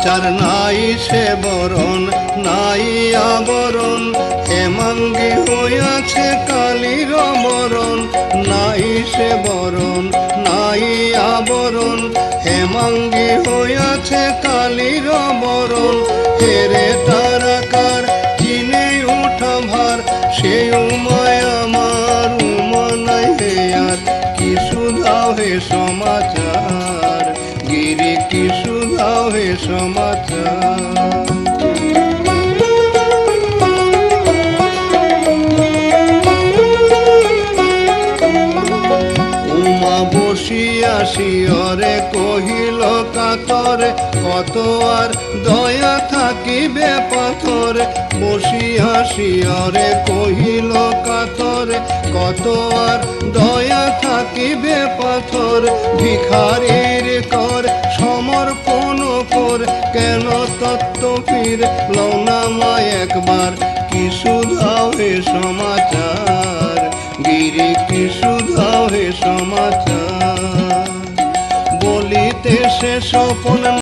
সমাচার নাই সে বরণ নাই আবরণ, হেমাঙ্গী হইয়াছে কালীর মরণ। নাই সে বরণ নাই আবরণ, হেমাঙ্গী হইয়াছে কালীর মরণ। হেরে তারাকার চিনে উঠা ভার, সে উমায় আমার উমা নাই হে আর। কি সুধাও হে সমাচার, গিরি কি সুধাও হে সমাচার। উমা বসিয়া শিয়রে কহিল কাতরে, কত আর দয়া থাকিবে পাথরে। বসিয়া শিয়রে কহিল কাতরে, কত আর দয়া থাকিবে পাথর। ভিখারির কর সমর্পণ কর, কেন তত্ত্ব ফির লৌনামায় একবার। কি সুধাও হে সমাচার, গিরি কি সুধাও হে সমাচার। বলিতে সে স্বপন